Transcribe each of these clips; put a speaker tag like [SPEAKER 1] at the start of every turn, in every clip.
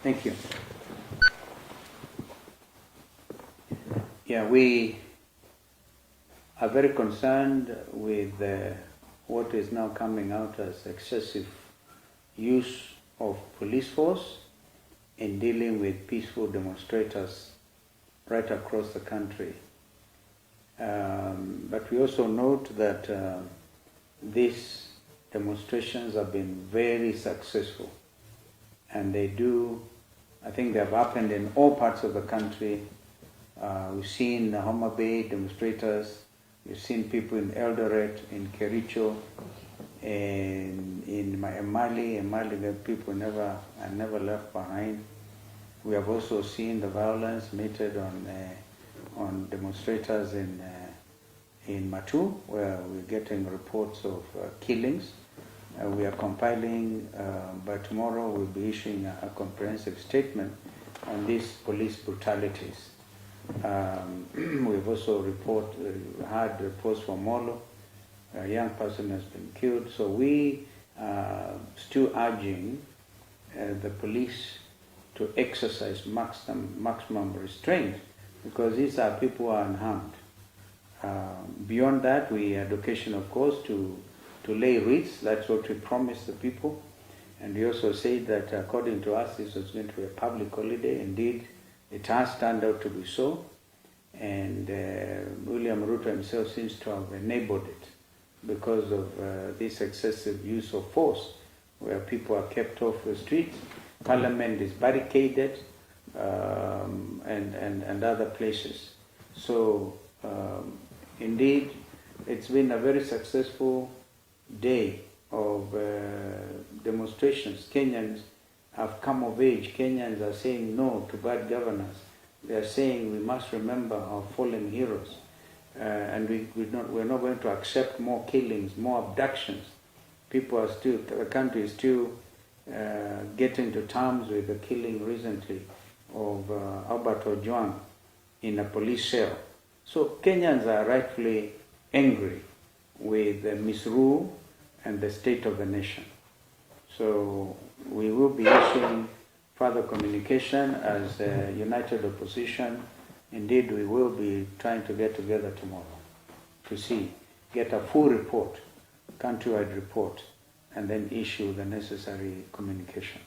[SPEAKER 1] Thank you. Yeah, we are very concerned with what is now coming out as excessive use of police force in dealing with peaceful demonstrators right across the country. But we also note that these demonstrations have been very successful, and I think they have happened in all parts of the country. We've seen the Homa Bay demonstrators, we've seen people in Eldoret, in Kericho, and in Mali, the people are never left behind. We have also seen the violence meted on demonstrators in Matu, where we're getting reports of killings. We are compiling, by tomorrow we'll be issuing a comprehensive statement on these police brutalities. We've also had reports from Molo. A young person has been killed. So we are still urging the police to exercise maximum restraint, because these are people who are unharmed. Beyond that, we education, of course, to lay wreaths. That's what we promised the people. And we also said that according to us, this was going to be a public holiday. Indeed, it has turned out to be so. And William Ruto himself seems to have enabled it because of this excessive use of force, where people are kept off the streets. Parliament is barricaded, and other places. So, indeed, it's been a very successful day of demonstrations. Kenyans have come of age. Kenyans are saying no to bad governance. They are saying we must remember our fallen heroes, and we're not going to accept more killings, more abductions. The country is still getting to terms with the killing recently of Albert Ojwang in a police cell. So Kenyans are rightfully angry with the misrule and the state of the nation. So we will be issuing further communication as a united opposition. Indeed, we will be trying to get together tomorrow to get a full report, countrywide report, and then issue the necessary communication.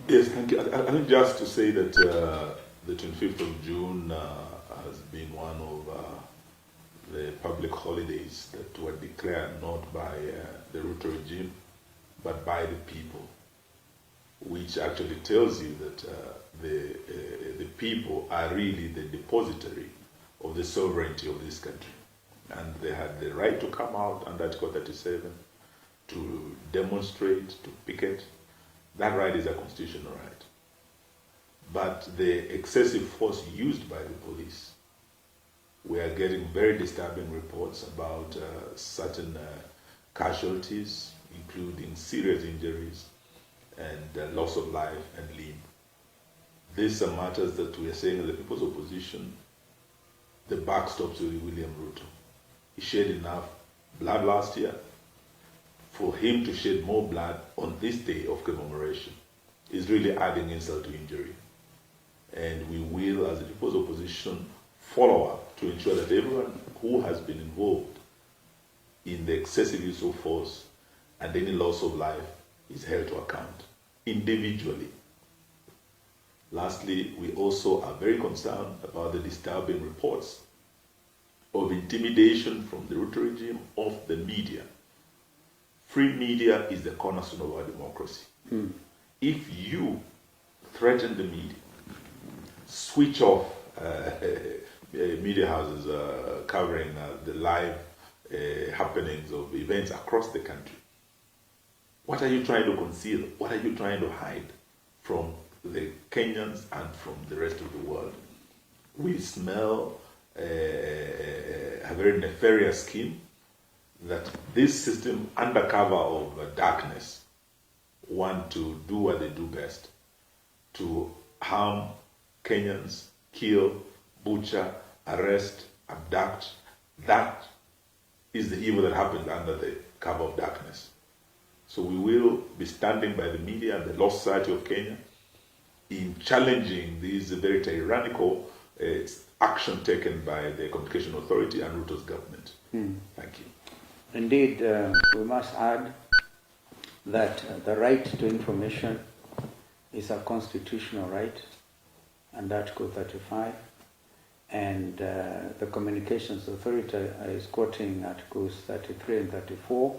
[SPEAKER 2] Yes, thank you. I think just to say that the 25th of June has been one of the public holidays that were declared not by the Ruto regime, but by the people, which actually tells you that the people are really the depository of the sovereignty of this country. And they had the right to come out under Article 37, to demonstrate, to picket. That right is a constitutional right. But the excessive force used by the police, we are getting very disturbing reports about certain casualties, including serious injuries and loss of life and limb. These are matters that we are saying as the People's Opposition, the buck stops with William Ruto. He shed enough blood last year. For him to shed more blood on this day of commemoration is really adding insult to injury. And we will, as the People's Opposition, follow up to ensure that everyone who has been involved in the excessive use of force and any loss of life is held to account individually. Lastly, we also are very concerned about the disturbing reports of intimidation from the Ruto regime of the media. Free media is the cornerstone of our democracy. If you threaten the media, switch off media houses covering the live happenings of events across the country, what are you trying to conceal? What are you trying to hide from the Kenyans and from the rest of the world? We smell a very nefarious scheme that this system, under cover of darkness, want to do what they do best, to harm Kenyans, kill, butcher, arrest, abduct. That is the evil that happens under the cover of darkness. So we will be standing by the media and the Law Society of Kenya in challenging this very tyrannical action taken by the Communication Authority and Ruto's government. Thank you.
[SPEAKER 1] Indeed, we must add that the right to information is a constitutional right, and Article 35, and the Communications Authority is quoting Articles 33 and 34,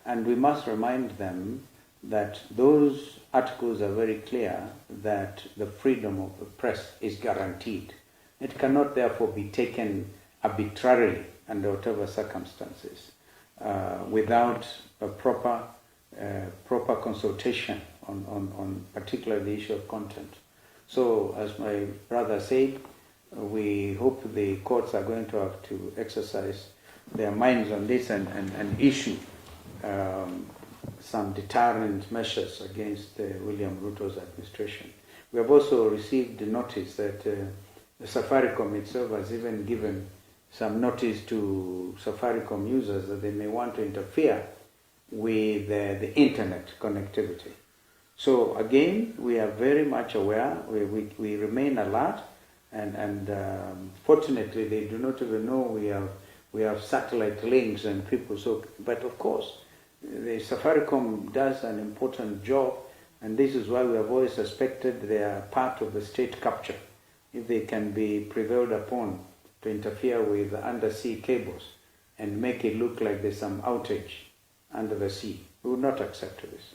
[SPEAKER 1] and we must remind them that those articles are very clear that the freedom of the press is guaranteed. It cannot therefore be taken arbitrarily under whatever circumstances without a proper consultation on particularly the issue of content. So, as my brother said, we hope the courts are going to have to exercise their minds on this and issue some deterrent measures against William Ruto's administration. We have also received the notice that the Safaricom itself has even given some notice to Safaricom users that they may want to interfere with the internet connectivity. So again, we are very much aware, we remain alert, and fortunately they do not even know we have satellite links and people. So, but of course, the Safaricom does an important job, and this is why we have always suspected they are part of the state capture. If they can be prevailed upon to interfere with undersea cables and make it look like there's some outage under the sea, we would not accept this.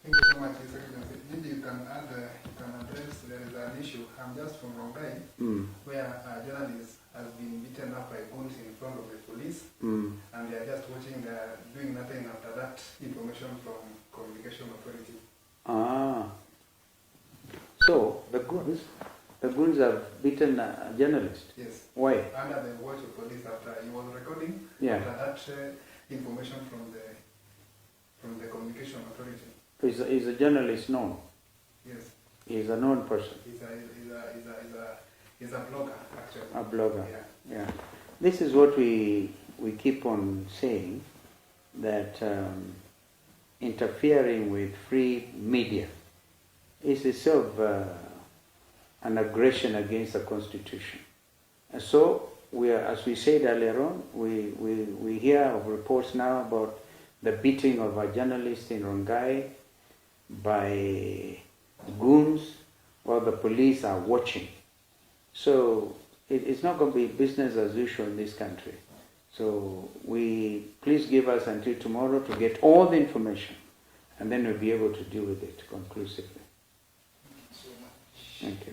[SPEAKER 3] Thank you so much, His Excellency. Maybe you can add, you can address, there is an issue, I'm just from Rongai, where a journalist has been beaten up by goons in front of the police, and they are just watching, doing nothing after that information from Communication Authority.
[SPEAKER 1] So the goons have beaten a journalist?
[SPEAKER 3] Yes.
[SPEAKER 1] Why?
[SPEAKER 3] Under the watch of police after he was recording,
[SPEAKER 1] Yeah.
[SPEAKER 3] after that information from the Communication Authority.
[SPEAKER 1] Is a journalist known?
[SPEAKER 3] Yes.
[SPEAKER 1] He's a known person?
[SPEAKER 3] He's a blogger, actually.
[SPEAKER 1] A blogger,
[SPEAKER 3] Yeah.
[SPEAKER 1] yeah. This is what we keep on saying, that interfering with free media is itself an aggression against the Constitution. And so, as we said earlier on, we hear of reports now about the beating of a journalist in Rongai by goons while the police are watching. So it's not going to be business as usual in this country. So please give us until tomorrow to get all the information, and then we'll be able to deal with it conclusively.
[SPEAKER 3] Thank you so much.
[SPEAKER 1] Thank you.